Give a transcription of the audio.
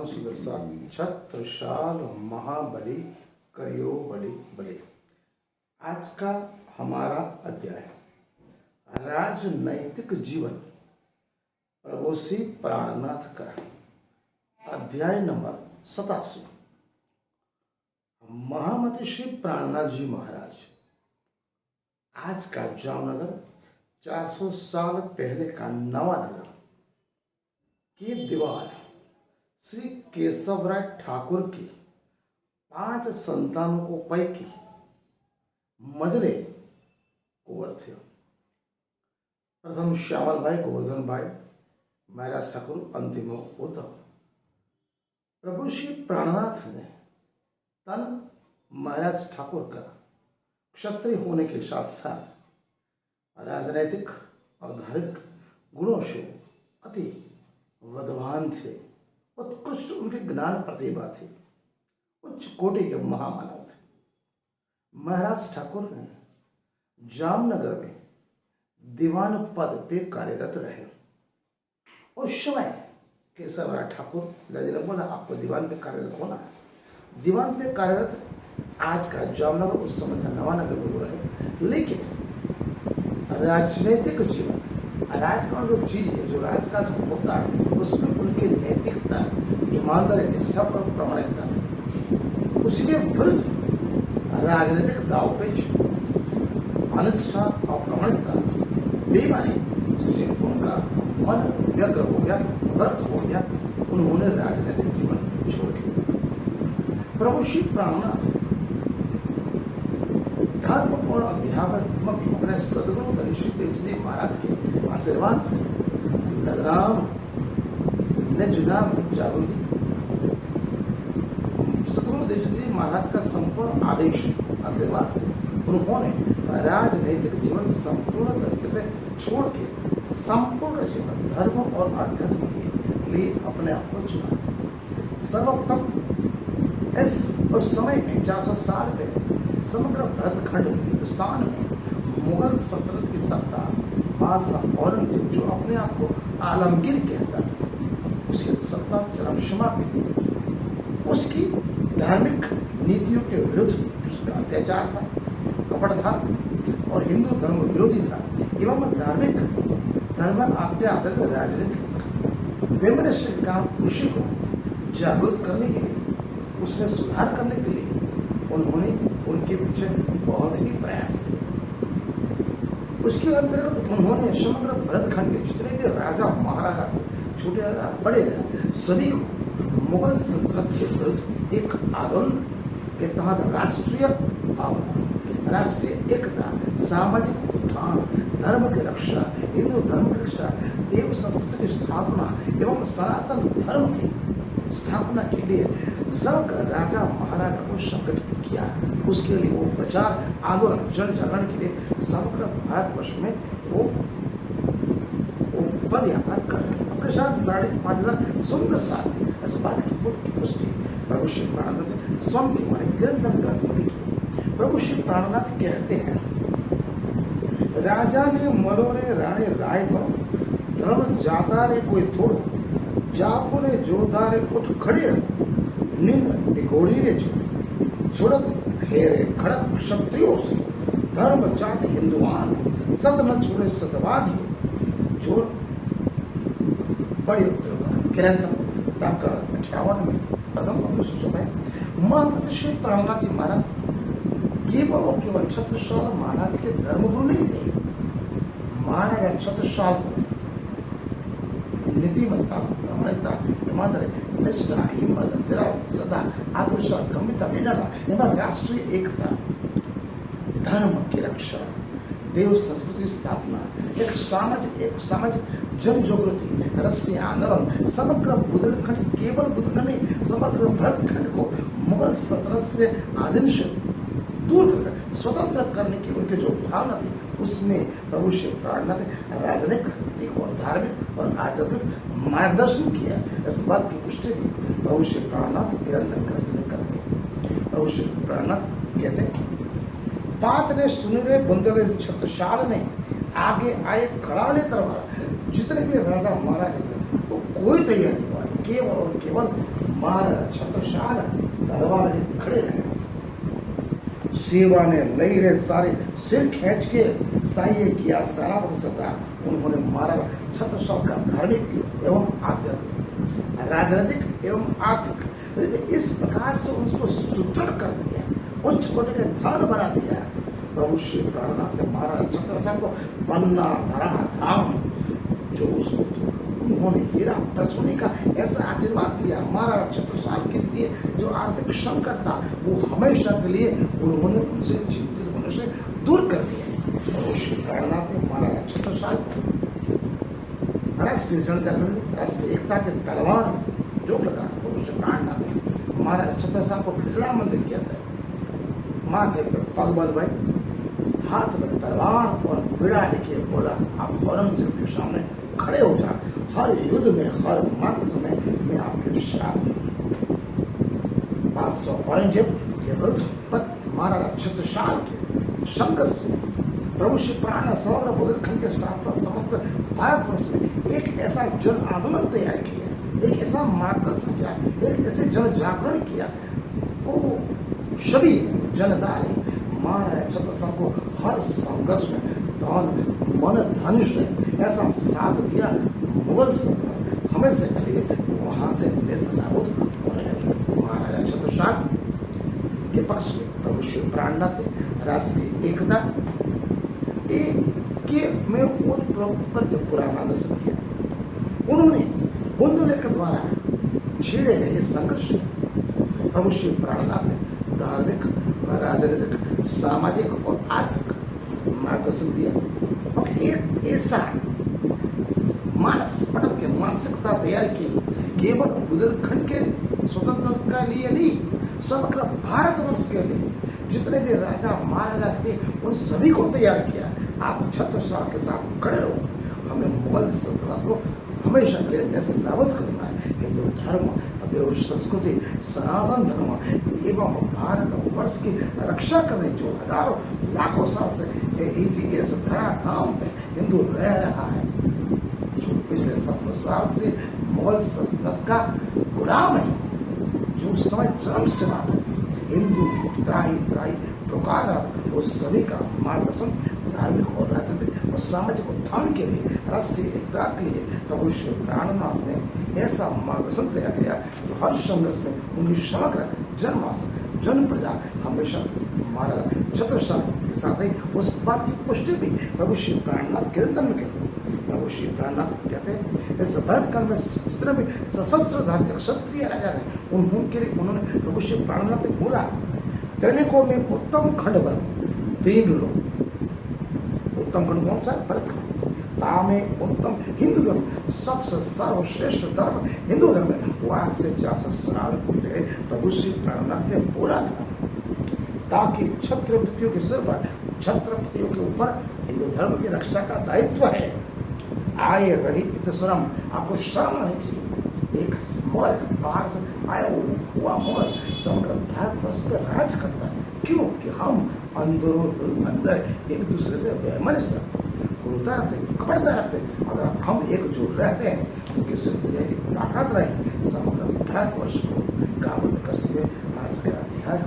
राम सुदर्शा छत्रसाल महाबली करियो बलि बलि। आज का हमारा अध्याय राजनैतिक जीवन प्रभु श्री प्राणनाथ का अध्याय नंबर 87। महामती श्री प्राणनाथ जी महाराज आज का जामनगर 400 साल पहले का नवानगर के दीवान श्री केशवराय ठाकुर की 5 संतानों को पैकी मजले कुंवर थे। प्रथम श्यामल भाई, गोवर्धन भाई, महाराज ठाकुर, अंतिम उद्धव। प्रभु श्री प्राणनाथ ने तन महाराज ठाकुर का क्षत्रिय होने के साथ साथ राजनैतिक और धार्मिक गुणों से अति विद्वान थे। उत्कृष्ट उनके ज्ञान प्रतिभा थी, उच्च कोटि के महामानव थे। महाराज ठाकुर ने जामनगर में दीवान पद पे कार्यरत रहे। उस समय केशवराय ठाकुर पिताजी ने बोला, आपको दीवान पे कार्यरत होना है। दीवान पे कार्यरत आज का जामनगर उस समय था नवानगर में हो रहे। लेकिन राजनीतिक जीवन, राजकाज जो चीज है, जो राजकाज होता है, उसमें उनकी नैतिकता, ईमानदारी, निष्ठा और प्रामाणिकता थी। उसके विरुद्ध राजनीतिक दावपेच, अनिष्ठा और प्रामाणिकता, बेईमानी से उनका मन व्यग्र हो गया, व्यर्थ हो गया। उन्होंने राजनीतिक जीवन छोड़ दिया। प्रभु श्री प्राणनाथ धर्म और अध्यात्म अपने सदगुरु धनी श्री देवजी महाराज के आशीर्वाद से नजराम ने जुनाब जागृति, सदगुरु देवजी महाराज का संपूर्ण आदेश आशीर्वाद से उन्होंने राजनैतिक जीवन संपूर्ण तरीके से छोड़ के संपूर्ण जीवन धर्म और अध्यात्म के लिए अपने आप को चुना। सर्वप्रथम उस समय में 400 साल पहले समग्र भरतखंड में, हिंदुस्तान में मुगल सल्तनत की सत्ता बादशाह औरंगजेब, जो अपने आप को आलमगीर कहता था, उसकी सत्ता चरम सीमा पे थी। उसकी धार्मिक नीतियों के विरुद्ध जिसमें अत्याचार था, कपट था और हिंदू धर्म विरोधी था, एवं धार्मिक धर्म आज्ञा आधारित राजनीतिक वैमनस्य का उसी को जागृत करने के लिए, उसमें सुधार करने के लिए उन्होंने उनके पीछे बहुत ही प्रयास किए। उसके अंतर्गत उन्होंने समग्र भरतखंड के जितने भी राजा महाराजा थे, छोटे राजा, बड़े राजा, सभी को मुगल सल्तनत के विरुद्ध एक आंदोलन के तहत राष्ट्रीय भावना, राष्ट्रीय एकता, सामाजिक उत्थान, धर्म की रक्षा, हिंदू धर्म की रक्षा, देव संस्कृति की स्थापना एवं सनातन धर्म की स्थापना के लिए समग्र राजा महाराजा को संगठित किया। उसके लिए वो प्रचार आंदोलन, जन जागरण के लिए समग्र भारतवर्ष में वो पद यात्रा कर रहे थे। अपने साथ 5,500 सुंदर साथी। इस बात की पुष्टि प्रभु श्री प्राणनाथ ने स्वयं की माने निरंतर ग्रंथ में की। प्रभु श्री प्राणनाथ कहते हैं, राजा ने मरोरे राणे राय को धर्म जाता रे कोई थोड़ो, जापो ने जोदारे उठ खड़े, नींद निगोड़ी रे छुड़त हेरे खड़क क्षत्रियों से, धर्म जात हिंदुआन, सत न छोड़े सतवादी, जो बड़े उत्तर किरंतम प्रकरण 58 में प्रथम अनुसूचक है। महामती श्री प्राणनाथ जी महाराज केवल और केवल छत्रसाल महाराज के धर्मगुरु नहीं थे। महाराजा छत्रसाल को नीतिमत्ता, प्रामाणिकता, ईमानदारी, निष्ठा, हिम्मत, दृढ़ श्रद्धा, आत्मविश्वास, गंभीरता, विनम्रता एवं राष्ट्रीय एकता, धर्म की रक्षा, देव संस्कृति की स्थापना, एक सामाजिक जन जागृति, राष्ट्रीय आंदोलन, समग्र बुंदेलखंड, केवल बुंदेलखंड नहीं, समग्र भरतखंड को मुगल सल्तनत से आधीन से दूर कर स्वतंत्र करने की उनकी जो भावना थी, उसमें प्रभु श्री प्राणनाथ राजनीतिक और धार्मिक और आध्यात्मिक मार्गदर्शन किया। इस बात की पुष्टि भी प्रभु श्री प्राणनाथ निरंतर ग्रंथ में करते। प्रभु श्री प्राणनाथ कहते हैं, पात ने सुने रे बुंदेले छत्रसाल ने आगे आए खड़ा ले तरवा, जितने भी राजा महाराजा थे वो कोई तैयार नहीं हुआ। केवल और केवल मारा छत्रसाल तलवार लेके खड़े रहे। सेवा ने लई रे सारे सिर खींच के सहाय किया सेनापति सरदार। उन्होंने मारा छत्रसाल का धार्मिक एवं आध्यात्मिक, राजनीतिक एवं आर्थिक इस प्रकार से उसको सुदृढ़ कर दिया, उच्च कोटि का इंसान बना दिया। प्रभु श्री प्राणनाथ ने महाराज छत्रसाल को पन्ना धरा धाम जो उसको उन्होंने हीरा प्रसूनी का ऐसा आशीर्वाद दिया। महाराज छत्रसाल के लिए जो आर्थिक संकट था वो हमेशा के लिए उन्होंने उनसे चिंतित होने से दूर कर दिया। प्रभु श्री प्राणनाथ ने महाराज छत्रसाल राष्ट्रीय जनजागरण, राष्ट्रीय एकता के तलवार जो लगा। प्रभु श्री प्राणनाथ ने महाराज छत्रसाल को खिचड़ा मंदिर किया था। माथे पे पग बल भाई, हाथ में तलवार और बिड़ा लेके बोला, आप औरंगजेब के सामने खड़े हो जा, हर युद्ध में हर मत समय मैं आपके साथ हूं। बादशाह औरंगजेब के विरुद्ध महाराज छत्रसाल के संघर्ष में प्रभु श्री प्राण समग्र बुंदेलखंड के साथ साथ समग्र भारतवर्ष में एक ऐसा जन आंदोलन तैयार किया, एक ऐसा मार्गदर्शन किया, एक ऐसे जन जागरण किया। वो सभी जनता ने महाराज छत्रसाल को हर संघर्ष में धन मन धन से ऐसा साथ दिया। मुगल सल्तनत हमेशा के लिए वहां से नेस्तनाबूद होने लगी। महाराजा छत्रसाल के पक्ष में प्रभु श्री प्राणनाथ ने राष्ट्रीय एकता में ओतप्रोत करके पूरा आंदोलन किया। उन्होंने बुंदेलखंड के द्वारा छेड़े गए इस संघर्ष प्रभु श्री प्राणनाथ ने धार्मिक, राजनीतिक, सामाजिक और आर्थिक मार्गदर्शन दिया और एक ऐसा मानस पटल के मानसिकता तैयार की केवल बुंदेलखंड के स्वतंत्रता के लिए नहीं, समग्र भारतवर्ष के लिए जितने भी राजा महाराजा थे उन सभी को तैयार किया। आप छत्रसाल के साथ खड़े रहो, हमें मुगल सल्तनत को हमेशा के लिए नेस्तनाबूद करना है। हिंदू धर्म, देव संस्कृति, सनातन धर्म एवं भारत वर्ष की रक्षा करने जो हजारों लाखों साल से इस धराधाम पे हिंदू रह रहा है, जो पिछले 700 साल से मुगल सल्तनत का गुलाम है, जो समय चरम सीमा पर थी, हिंदू त्राही त्राही पुकार उस सभी का मार्गदर्शन धार्मिक और राजनीतिक और सामाजिक उत्थान के लिए, राष्ट्रीय एकता के लिए प्रभु श्री प्राणनाथ ने ऐसा मार्गदर्शन तैयार किया जो हर संघर्ष में उनकी समग्र जनमास जन प्रजा हमेशा महाराज छत्रसाल के साथ रही। उस बात की पुष्टि भी प्रभु श्री प्राणनाथ कीर्तन में कहते हैं। प्रभु श्री प्राणनाथ कहते हैं इस भारत काल में जितने भी सशस्त्र धार्मिक क्षत्रिय राजा रहे उनके लिए उन्होंने प्रभु श्री प्राणनाथ ने बोला, त्रैनिकों में उत्तम खंड वर्ग 3 लोग, उत्तम खंड कौन सा? भरत खंड। तामे उत्तम हिंदू धर्म, सबसे सर्वश्रेष्ठ धर्म हिंदू धर्म है। वो आज से 400 साल पहले प्रभु श्री प्राणनाथ ने बोला था ताकि छत्रपतियों के सिर पर, छत्रपतियों के ऊपर हिंदू धर्म की रक्षा का दायित्व है। आए रही इतशरम, आपको शर्म नहीं चाहिए। एक मुगल बाहर से आया हुआ मुगल समग्र भारतवर्ष पर राज करता है। क्यों? कि हम अंदर एक दूसरे से वैमनस्य रखते, क्रूरता रखते, कपटता रखते। अगर हम एकजुट रहते हैं तो किसी दुनिया की ताकत रही समग्र भारतवर्ष को काबू में कर सके। आज का अध्याय